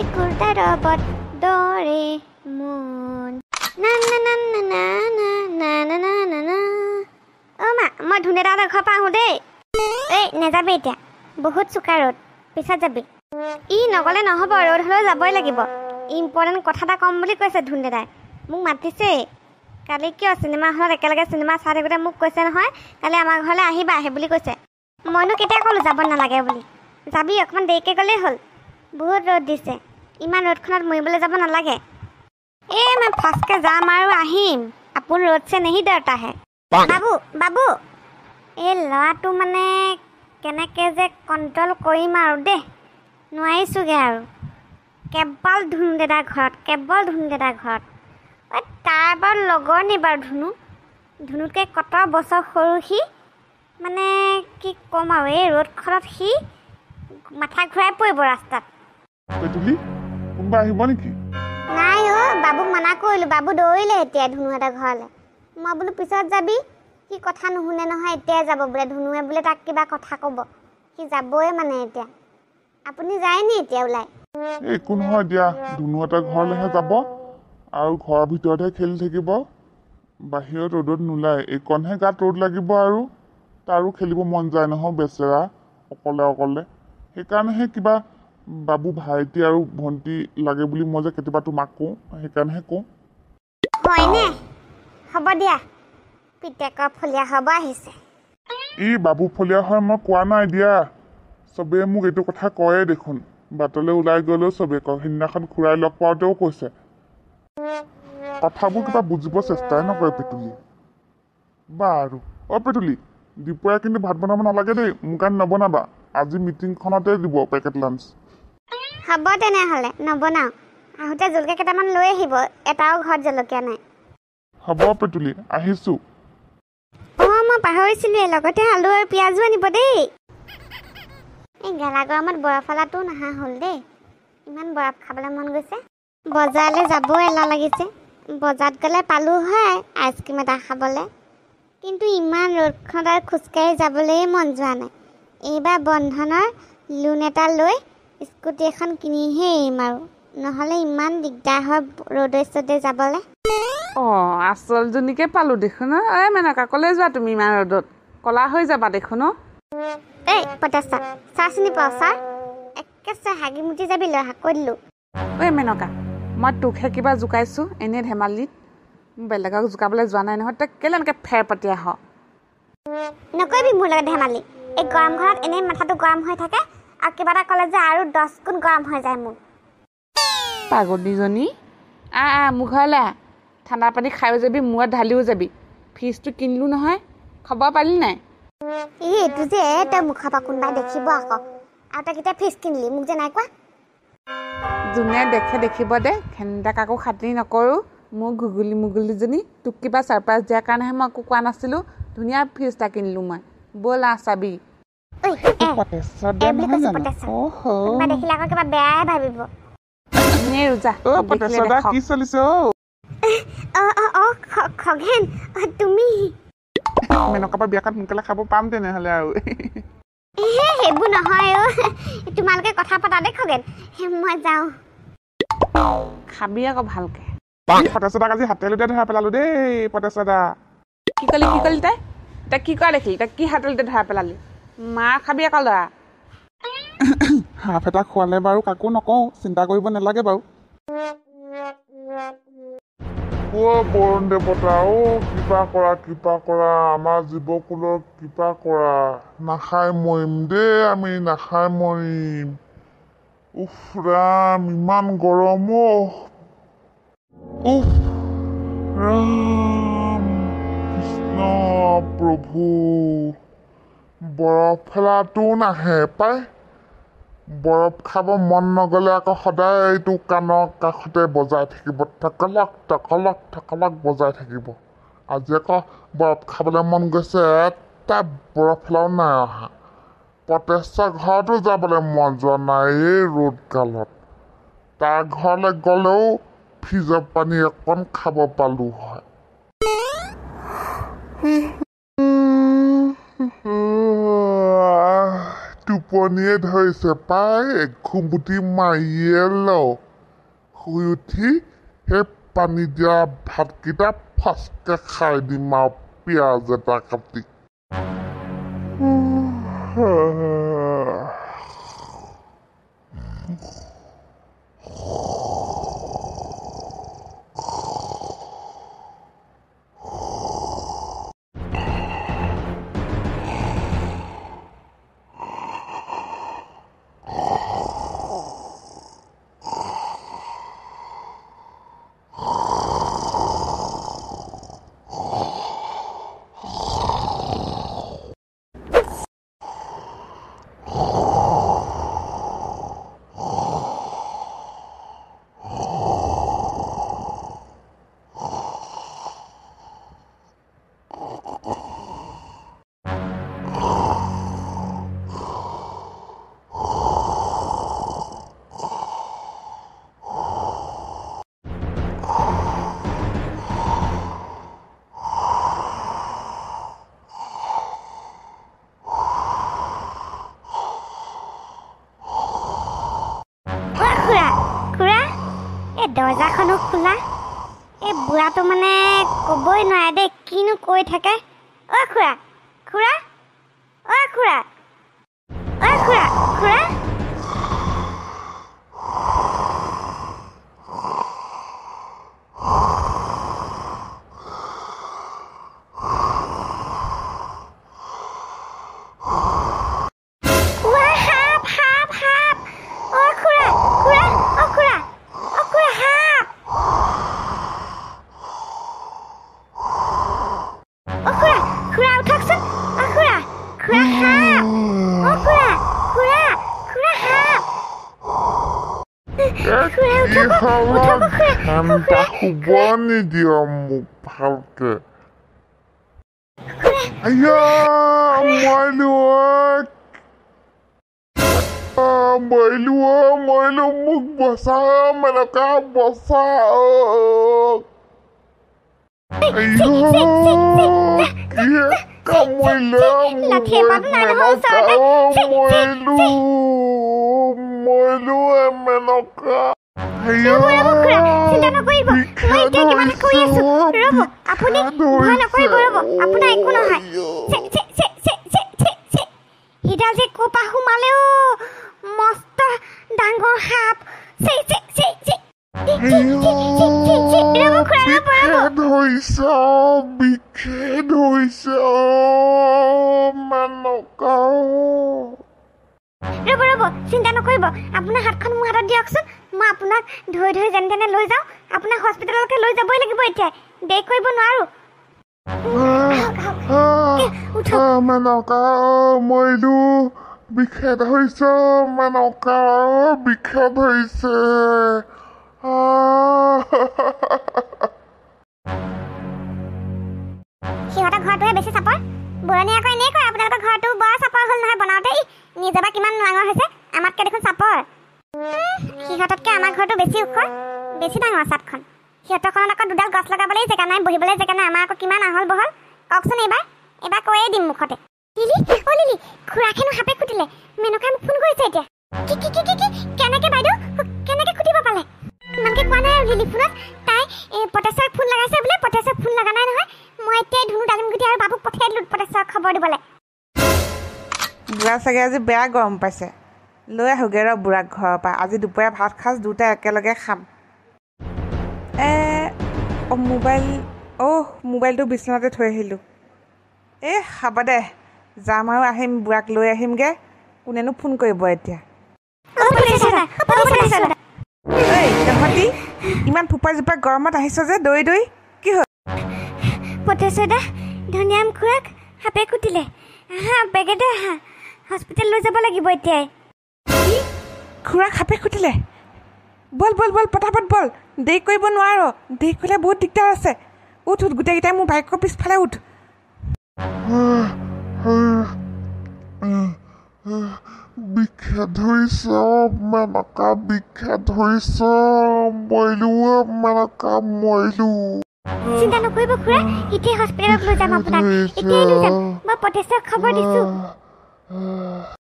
একুলতাৰ বদৰে মন না না না না না না না না না না অ' মা মই ধুনে দাদাৰ ঘৰ পাওঁ দেই এই নেযাবি এতিয়া বহুত চোকা ৰ'দ পিছত যাবি ই নগ'লে নহ'ব ৰ'দ হ'লেও যাবই লাগিব ইম্পৰ্টেণ্ট কথা এটা ক'ম বুলি কৈছে ধুন দাদাই মোক মাতিছে কালি কিয় চিনেমা হলত একেলগে চিনেমা চাই থাকোঁতে মোক কৈছে নহয় কালি আমাৰ ঘৰলৈ আহিবা আহে বুলি কৈছে মইনো কেতিয়া ক'লোঁ যাব নালাগে বুলি যাবি অকণমান দেৰিকৈ গ'লেই হ'ল বহুত ৰ'দ দিছে ইমান ৰ'দখনত মৰিবলৈ যাব নালাগে এই মই ফাৰ্ষ্টকৈ যাম আৰু আহিম আপোন ৰ'দ চে নেহি ডৰতা হে বাবু বাবু এই ল'ৰাটো মানে কেনেকৈ যে কণ্ট্ৰল কৰিম আৰু দেই নোৱাৰিছোঁগৈ আৰু কেৱল ধুনু দাদাৰ ঘৰত তাৰ বাৰু লগৰ নি বাৰু ধুনুতকৈ কত বছৰ সৰু সি মানে কি ক'ম আৰু এই ৰ'দখনত সি মাথা ঘূৰাই পৰিব ৰাস্তাত কোনোবা আহিব নেকি নাই অ' বাবুক মানা কৰিলোঁ বাবু দৌৰিলে এতিয়া ধুনুহঁতৰ ঘৰলৈ মই বোলো পিছত যাবি সি কথা নুশুনে নহয় এতিয়াই যাব বোলে ধুনুৱে বোলে তাক কিবা কথা ক'ব সি যাবই মানে এতিয়া আপুনি যায় নি এতিয়া ওলাই একো নহয় দিয়া ধুনুহঁতৰ ঘৰলৈহে যাব আৰু ঘৰৰ ভিতৰতহে খেলি থাকিব বাহিৰত ৰ'দত নোলায় এইকণহে গাত ৰ'দ লাগিব আৰু তাৰো খেলিব মন যায় নহয় বেচেৰা অকলে সেইকাৰণেহে কিবা বাবু ভাইটি আৰু ভণ্টি লাগে বুলি মই যে কেতিয়াবা তোমাক কওঁ সেইকাৰণেহে কওঁ হয়নে হ'ব দিয়া পিতেকৰ ফলীয়া হ'ব আহিছে ই বাবু ফলীয়া হয় মই কোৱা নাই দিয়া চবেই মোক এইটো কথা কয়ে দেখোন বাটলৈ ওলাই গ'লেও চবেই কয় সিদিনাখন খুৰাই লগ পাওঁতেও কৈছে কথাবোৰ কিবা বুজিব চেষ্টাই নকৰে পেটুলি বাৰু অ' পেটুলি দুপৰীয়া কিন্তু ভাত বনাব নালাগে দেই মোৰ কাৰণে নবনাবা আজি মিটিংখনতে দিব পেকেট লাঞ্চ হ'ব তেনেহ'লে নবনাওঁ আহোঁতে জলকীয়া কেইটামান লৈ আহিব এটাও ঘৰত জলকীয়া নাই হ'ব পেটুলি আহিছোঁ অঁ মই পাহৰিছিলোঁৱে লগতে আলু আৰু পিঁয়াজো আনিব দেই এই গেলা গৰমত বৰফৱালাটো নহা হ'ল দেই ইমান বৰফ খাবলৈ মন গৈছে বজাৰলৈ যাবও এলাহ লাগিছে বজাৰত গ'লে পালোঁ হয় আইচক্ৰীম এটা খাবলৈ কিন্তু ইমান ৰ'দখনত আৰু খোজকাঢ়ি যাবলৈ মন যোৱা নাই এইবাৰ বন্ধনৰ লোন এটা লৈ স্কুটি এখন কিনিহে এৰিম আৰু নহ'লে ইমান দিগদাৰ হয় ৰ'দে চ'দে যাবলৈ অঁ আচলজনীকে পালোঁ দেখোন এই মেনকা ক'লৈ যোৱা তুমি ইমান ৰ'দত ক'লা হৈ যাবা দেখোন এই পটেশ্বৰ চাহ চিনি পাওঁ ছাৰ একেবাৰে হাগি মুটি যাবি লৈ কৈ দিলোঁ ঐ মেনকা মই তোকহে কিবা জোকাইছোঁ এনেই ধেমালিত বেলেগক জোকাবলৈ যোৱা নাই নহয় তই কেলৈ এনেকৈ ফেৰ পাতি আহ নকৰিবি মোৰ লগত ধেমালি এই গৰমখনত এনেই মাথাটো গৰম হৈ থাকে আৰু কিবা এটা ক'লে যে আৰু 10 গুণ গৰম হৈ যায় মোৰ পাগলীজনী মোৰ ঘৰলৈ আহ ঠাণ্ডা পানী খায়ো যাবি মূৰত ঢালিও যাবি ফ্ৰিজটো কিনিলোঁ নহয় খবৰ পালি নাই এইটো যে তই মুখৰ পৰা কোনোবাই দেখিব আকৌ আৰু তই কেতিয়া ফ্ৰিজ কিনিলি মোক যে নাই কোৱা যোনে দেখে দেখিব দে খেন্দা কাকো খাতিৰ নকৰোঁ মোৰ মুগুলিজনী তোক কিবা ছাৰপ্ৰাইজ দিয়াৰ কাৰণেহে মই একো কোৱা নাছিলোঁ ধুনীয়া ফ্ৰিজ এটা কিনিলোঁ মই ব'ল চাবি দেখিলে আকৌ কিবা বেয়াই ভাবিব কি চলিছে খগেন তুমি মেনকা পৰা বিয়াখন সোনকালে খাব পাম তেনেহ'লে আৰু সেইবোৰ নহয় তোমালোকে কথা পতা দে খগেন মই যাওঁ খাবি আকৌ ভালকে পটেশ্বদাক আজি হাতেলতে ধৰা পেলালো দেই পটেশ্বদা কি কলি তই কি কৰা দেখিলি তই কি হাতেলতে ধৰা পেলালি মাৰ খাবি আকৌ ল'ৰা হাফ এটা খোৱালে বাৰু কাকো নকওঁ চিন্তা কৰিব নালাগে বাৰু বৰুণ দেৱতা কিবা কৰা আমাৰ জীৱকুলৰ কিবা কৰা নাখাই মৰিম দেই আমি নাখাই মৰিম উফ ৰাম ইমান গৰম উফ ৰাম কৃষ্ণ প্ৰভু বৰফ ফেলাটো নাহে পাই বৰফ খাব মন নগ'লে আকৌ সদায় এইটো কাণৰ কাষতে বজাই থাকিব টকলক বজাই থাকিব আজি আকৌ বৰফ খাবলৈ মন গৈছে এটা বৰফ ফেলাও নাই অহা পটেশ্বৰ ঘৰতো যাবলৈ মন যোৱা নাই এই ৰ'দগালত তাৰ ঘৰলৈ গ'লেও ফ্ৰিজৰ পানী অকণ খাব পালোঁ হয় টোপনিয়ে ধৰিছে পাই ঘুমুটি মাৰিয়ে লওঁ শুই উঠি সেই পানী দিয়া ভাতকেইটা ফাচকে খাই দিম আৰু পিঁয়াজ এটা কাটি দৰ্জাখনো খোলা এই বুঢ়াটো মানে ক'বই নোৱাৰে দেই কিনো কৈ থাকে অ খুৰা খুৰা অ খুৰা অ খুৰা খুৰা ঠাণ্ডা শুব নিদিয় মোক ভালকে মৰিলো মোক বচা মেনকা বচা কামুৰিলে মৰিলো মেনকা চিন্তা নকৰিব মই এতিয়া কিমান কৰি আছো ৰ'ব আপুনি ভয় নকৰিব ৰ'ব আপোনাৰ একো নহয় হিডাল যে কোপা সোমালেও মস্ত ডাঙৰ সাপ ৰ'ব চিন্তা নকৰিব আপোনাৰ হাতখন মোৰ হাতত দিয়কচোন মই আপোনাক ধৰি ধৰি যেনে তেনে লৈ যাওঁ আপোনাক হস্পিটেললৈকে লৈ যাবই লাগিব এতিয়া দেৰি কৰিব নোৱাৰো মেনকা মৰিলো বিষে ধৰিছে মেনকা বিষে ধৰিছে সিহঁতৰ ঘৰটোহে বেছি চাপৰ বুঢ়নী আকৌ এনেই কয় আপোনালোকৰ ঘৰটো বৰ চাপৰ হ'ল নহয় বনাওঁতে নিজে বা কিমান ডাঙৰ হৈছে আমাতকৈ দেখোন চাপৰ সিহঁততকৈ আমাৰ ঘৰটো বেছি ওখ বেছি ডাঙৰ চাপখন সিহঁতৰখনত আকৌ দুডাল গছ লগাবলৈ জেগা নাই বহিবলৈ জেগা নাই আমাৰ আকৌ কিমান আহল বহল কওকচোন এইবাৰ কৈয়ে দিম মুখতে লিলি খুৰাখেনো সাপে খুটিলে মেনকাই মোক ফোন কৰিছে এতিয়া কেনেকে বাইদেউ কেনেকে খুটিব পালে ইমানকে কোৱা নাই আৰু লিলি ফোনত তাই পটেশ্বৰক ফোন লগাইছে বোলে পটেশ্বৰক ফোন লগা নাই নহয় মই এতিয়া ধুনু ডালিমগুটি আৰু বাবুক পঠিয়াই দিলোঁ পটেশ্বৰক খবৰ দিবলৈ বুঢ়া চাগে আজি বেয়া গৰম পাইছে লৈ আহোগৈ ৰ বুঢ়াক ঘৰৰ পৰা আজি দুপৰীয়া ভাত সাজ দুটাই একেলগে খাম মোবাইলটো বিচনাতে থৈ আহিলোঁ হ'ব দে যাম আৰু আহিম বুঢ়াক লৈ আহিমগৈ কোনেনো ফোন কৰিব এতিয়া তহঁতি ইমান ফোপাই জোপাই গৰমত আহিছ যে দৈ কি হ'ল পটেশ্বৰ দা ধনিয়াম খুৰাক সাপে কুটিলে বেগেতে হস্পিটেল লৈ যাব লাগিব এতিয়াই খুৰাক সাপে খুটিলে বল পটাপট বল দেৰি কৰিব নোৱাৰ দেৰি কৰিলে বহুত দিগদাৰ আছে উঠ গোটেইকেইটাই মোৰ বাইকৰ পিছফালে উঠ বিষে ধৰিছে মেনকা বিষে ধৰিছে মৰিলো চিন্তা নকৰিব খুৰা এতিয়া হস্পিটেলত লৈ যাম আপোনাক এতিয়াই লৈ যাম মই পটেশ্বৰক খবৰ দিছোঁ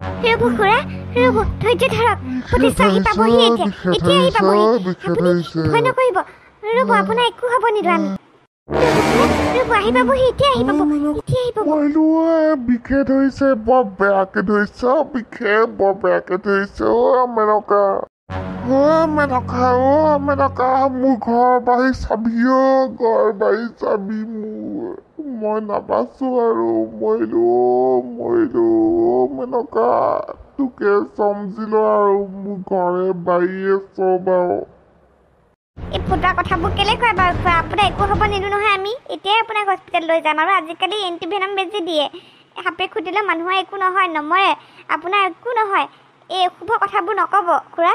ৰ'ব খুৰা ৰ'ব ধৈৰ্য ধৰক প্ৰতিষ্ঠা আহি পাবহি এতিয়া আহি পাবহি আপুনি ভয় নকৰিব ৰ'ব আপোনাৰ একো হ'ব নিদিওঁ আমি ৰ'ব আহি পাবহি এতিয়া আহি পাব বিষে ধৰিছে বৰ বেয়াকে ধৰিছে বিষে বৰ বেয়াকে ধৰিছে মেনকা মেনকা মোৰ ঘৰ বাৰী চাবি ঘৰ বাৰী চাবি মোৰ মই নাবাচো আৰু মৰিলো মেনকা তোকে সমজিলো আৰু মোৰ ঘৰে বাৰীয়ে চব আৰু এই ফুটা কথাবোৰ কেলে কয় বাৰু খুৰা আপোনাৰ একো হ'ব নিদিওঁ নহয় আমি এতিয়াই আপোনাক হস্পিটেল লৈ যাম আৰু আজিকালি এণ্টিভেনম বেজি দিয়ে সাপে খুটিলে মানুহৰ একো নহয় নমৰে আপোনাৰ একো নহয় এই অশুভ কথাবোৰ নক'ব খুৰা